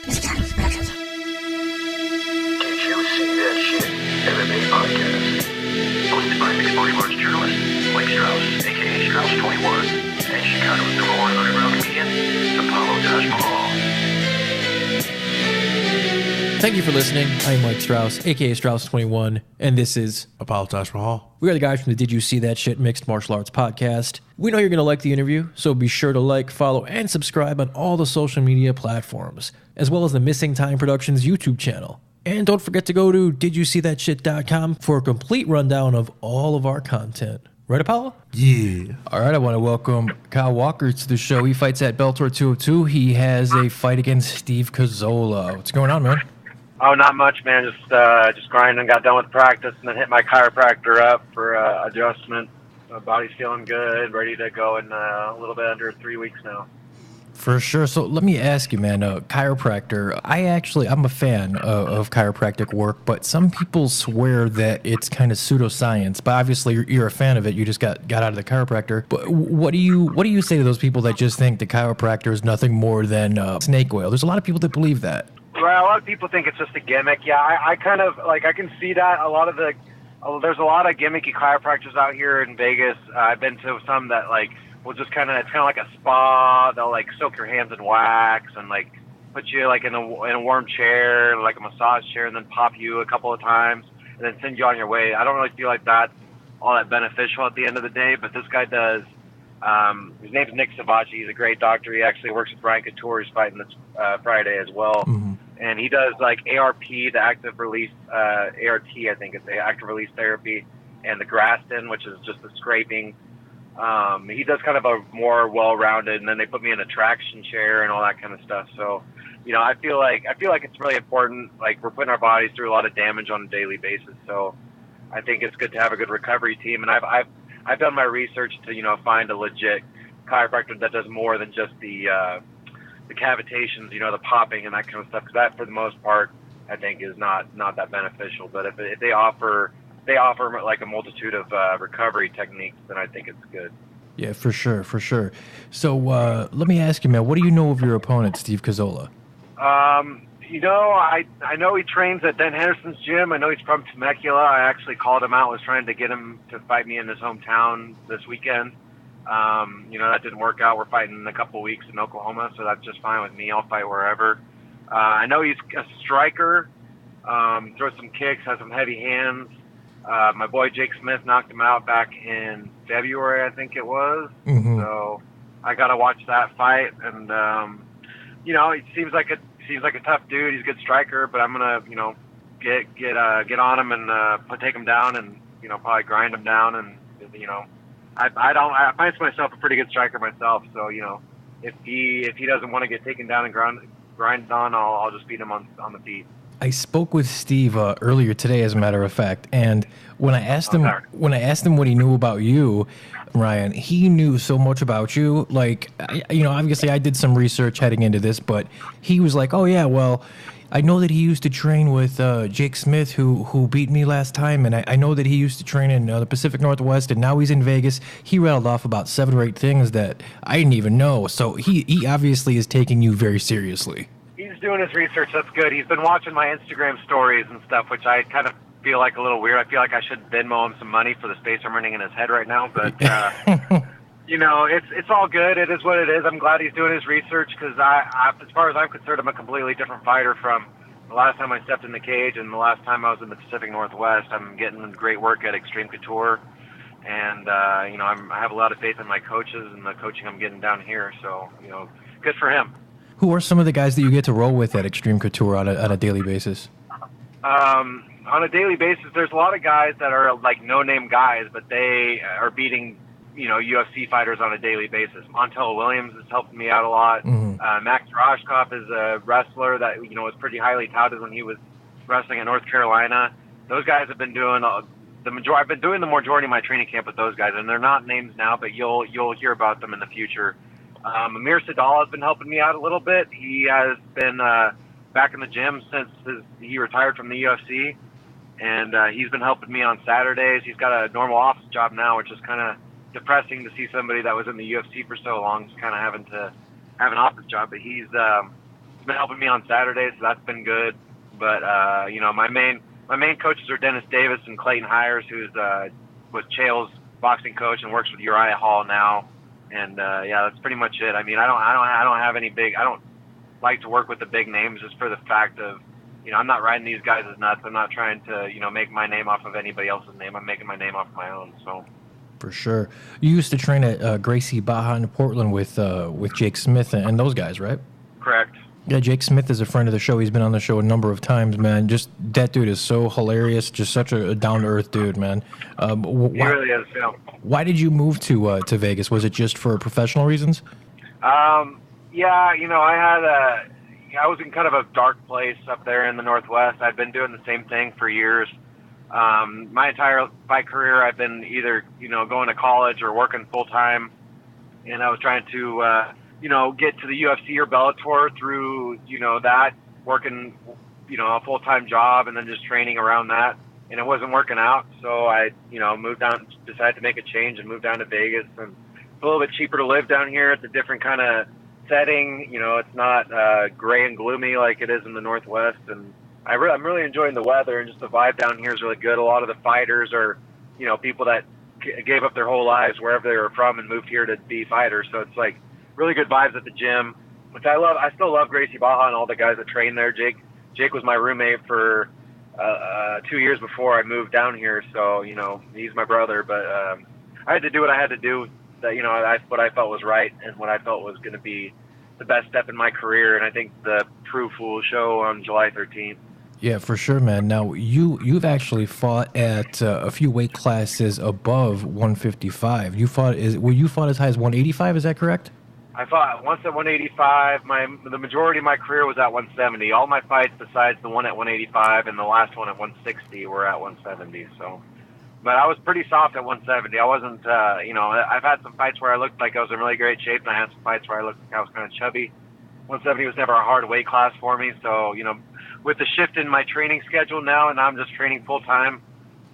Did you see that shit? MMA podcast. Hosted by mixed martial arts journalist Mike Strauss, aka Strauss21, and Chicago's number one underground comedian, Apollo Taj Mahal. Thank you for listening. I'm Mike Strauss, aka Strauss21, and this is Apollo Taj Mahal. We are the guys from the Did You See That Shit Mixed Martial Arts podcast. We know you're going to like the interview, so be sure to like, follow, and subscribe on all the social media platforms, as well as the Missing Time Productions YouTube channel. And don't forget to go to didyousseethatshit.com for a complete rundown of all of our content. Right, Apollo? Yeah. All right, I want to welcome Kyle Walker to the show. He fights at Bellator 202. He has a fight against Steve Cazzola. What's going on, man? Oh, not much, man. Just grinding. Got done with practice and then hit my chiropractor up for adjustment. My body's feeling good, ready to go in a little bit under 3 weeks now. For sure. So let me ask you, man, chiropractor, I'm a fan of chiropractic work, but some people swear that it's kind of pseudoscience. But obviously you're a fan of it. You just got out of the chiropractor. But what do you say to those people that just think the chiropractor is nothing more than snake oil? There's a lot of people that believe that. Well, a lot of people think it's just a gimmick. Yeah, I kind of, I can see that. There's a lot of gimmicky chiropractors out here in Vegas. I've been to some that, will just it's kind of like a spa. They'll, soak your hands in wax and, put you, in a warm chair, like a massage chair, and then pop you a couple of times and then send you on your way. I don't really feel like that's all that beneficial at the end of the day, but this guy does. His name's Nick Savachi. He's a great doctor. He actually works with Brian Couture. He's fighting this Friday as well. Mm-hmm. And he does ARP, the active release, ART, I think it's the active release therapy, and the Graston, which is just the scraping. He does kind of a more well-rounded, and then they put me in a traction chair and all that kind of stuff. So, I feel like it's really important. We're putting our bodies through a lot of damage on a daily basis. So I think it's good to have a good recovery team. And I've done my research to, find a legit chiropractor that does more than just the cavitations, the popping and that kind of stuff. Because that, for the most part, I think is not that beneficial. But if they offer a multitude of recovery techniques, then I think it's good. Yeah, for sure. So let me ask you, man, what do you know of your opponent, Steve Cazzola? I know he trains at Dan Henderson's gym. I know he's from Temecula. I actually called him out, was trying to get him to fight me in his hometown this weekend. That didn't work out. We're fighting in a couple weeks in Oklahoma, so that's just fine with me. I'll fight wherever. I know he's a striker, throws some kicks, has some heavy hands. My boy Jake Smith knocked him out back in February, I think it was. Mm-hmm. So I got to watch that fight. And, he seems like a tough dude. He's a good striker, but I'm going to, get on him and take him down and, probably grind him down. And, I find myself a pretty good striker myself. So, if he doesn't want to get taken down and grind on, I'll just beat him on the feet. I spoke with Steve earlier today, as a matter of fact, and when I asked him what he knew about you, Ryan, he knew so much about you. Obviously I did some research heading into this, but he was like, "Oh yeah, well, I know that he used to train with Jake Smith, who beat me last time, and I know that he used to train in the Pacific Northwest, and now he's in Vegas." He rattled off about 7 or 8 things that I didn't even know. So he obviously is taking you very seriously. He's doing his research. That's good. He's been watching my Instagram stories and stuff, which I kind of feel like a little weird. I feel like I should Venmo him some money for the space I'm running in his head right now. But, it's all good. It is what it is. I'm glad he's doing his research because, as far as I'm concerned, I'm a completely different fighter from the last time I stepped in the cage and the last time I was in the Pacific Northwest. I'm getting great work at Extreme Couture. And, I have a lot of faith in my coaches and the coaching I'm getting down here. So, good for him. Who are some of the guys that you get to roll with at Extreme Couture on a daily basis? On a daily basis, there's a lot of guys that are no-name guys, but they are beating, UFC fighters on a daily basis. Montel Williams has helped me out a lot. Mm-hmm. Max Rashkov is a wrestler that, was pretty highly touted when he was wrestling in North Carolina. Those guys have been doing I've been doing the majority of my training camp with those guys, and they're not names now, but you'll hear about them in the future. Amir Sadal has been helping me out a little bit. He has been back in the gym since he retired from the UFC, and he's been helping me on Saturdays. He's got a normal office job now, which is kind of depressing to see somebody that was in the UFC for so long just kind of having to have an office job. But he's He's been helping me on Saturdays, so that's been good. But my main coaches are Dennis Davis and Clayton Hires, who's was Chael's boxing coach and works with Uriah Hall now. And that's pretty much it. I mean, I don't have any big. I don't like to work with the big names just for the fact of, I'm not riding these guys as nuts. I'm not trying to, make my name off of anybody else's name. I'm making my name off of my own. So. For sure. You used to train at Gracie Baja in Portland with Jake Smith and those guys, right? Correct. Yeah, Jake Smith is a friend of the show. He's been on the show a number of times, man. Just that dude is so hilarious. Just such a down-to-earth dude, man. He really is, yeah. Why did you move to Vegas? Was it just for professional reasons? I was in kind of a dark place up there in the Northwest. I'd been doing the same thing for years. My entire fight career, I've been either, going to college or working full-time. And I was trying to, get to the UFC or Bellator through, that, working, a full-time job and then just training around that. And it wasn't working out. So I, moved down, decided to make a change and moved down to Vegas. And it's a little bit cheaper to live down here. It's a different kind of setting. It's not gray and gloomy like it is in the Northwest. And I'm really enjoying the weather, and just the vibe down here is really good. A lot of the fighters are, people that gave up their whole lives wherever they were from and moved here to be fighters. So it's like really good vibes at the gym, which I love. I still love Gracie Baja and all the guys that train there. Jake was my roommate for 2 years before I moved down here. So, he's my brother, but I had to do what I had to do. That, what I felt was right and what I felt was going to be the best step in my career. And I think the proof will show on July 13th. Yeah, for sure, man. Now, you've actually fought at a few weight classes above 155. You fought as high as 185, is that correct? I fought once at 185. The majority of my career was at 170. All my fights besides the one at 185 and the last one at 160 were at 170. So, but I was pretty soft at 170. I wasn't, I've had some fights where I looked like I was in really great shape, and I had some fights where I looked like I was kind of chubby. 170 was never a hard weight class for me. So, with the shift in my training schedule now, and I'm just training full time,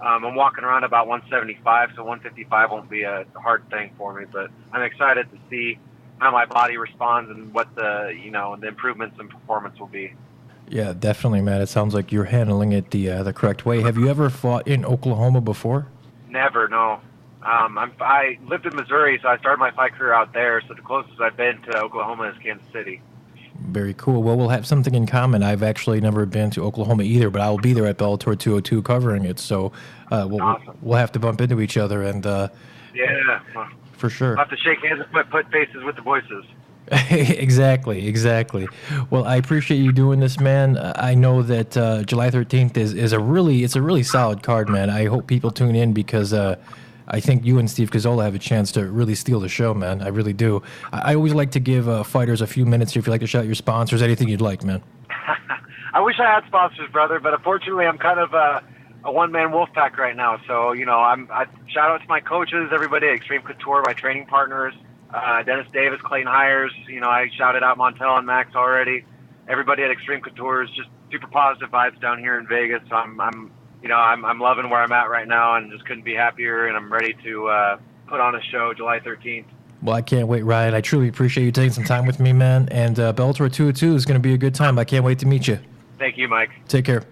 I'm walking around about 175, so 155 won't be a hard thing for me. But I'm excited to see how my body responds and what the improvements in performance will be. Yeah, definitely, man. It sounds like you're handling it the correct way. Have you ever fought in Oklahoma before? Never, no. I lived in Missouri, so I started my fight career out there. So the closest I've been to Oklahoma is Kansas City. Very cool. Well, we'll have something in common. I've actually never been to Oklahoma either, but I will be there at Bellator 202 covering it. So Awesome. We'll have to bump into each other, and yeah, for sure. We'll have to shake hands and put faces with the voices. Exactly. Well, I appreciate you doing this, man. I know that July 13th is a really solid card, man. I hope people tune in because I think you and Steve Cazzola have a chance to really steal the show, man. I really do. I always like to give fighters a few minutes here if you'd like to shout out your sponsors, anything you'd like, man. I wish I had sponsors, brother, but unfortunately I'm kind of a one-man wolf pack right now. So, I shout out to my coaches, everybody at Extreme Couture, my training partners, Dennis Davis, Clayton Hires. I shouted out Montel and Max already. Everybody at Extreme Couture is just super positive vibes down here in Vegas. So I'm loving where I'm at right now and just couldn't be happier, and I'm ready to put on a show July 13th. Well, I can't wait, Ryan. I truly appreciate you taking some time with me, man. And Bellator 202 is going to be a good time. I can't wait to meet you. Thank you, Mike. Take care.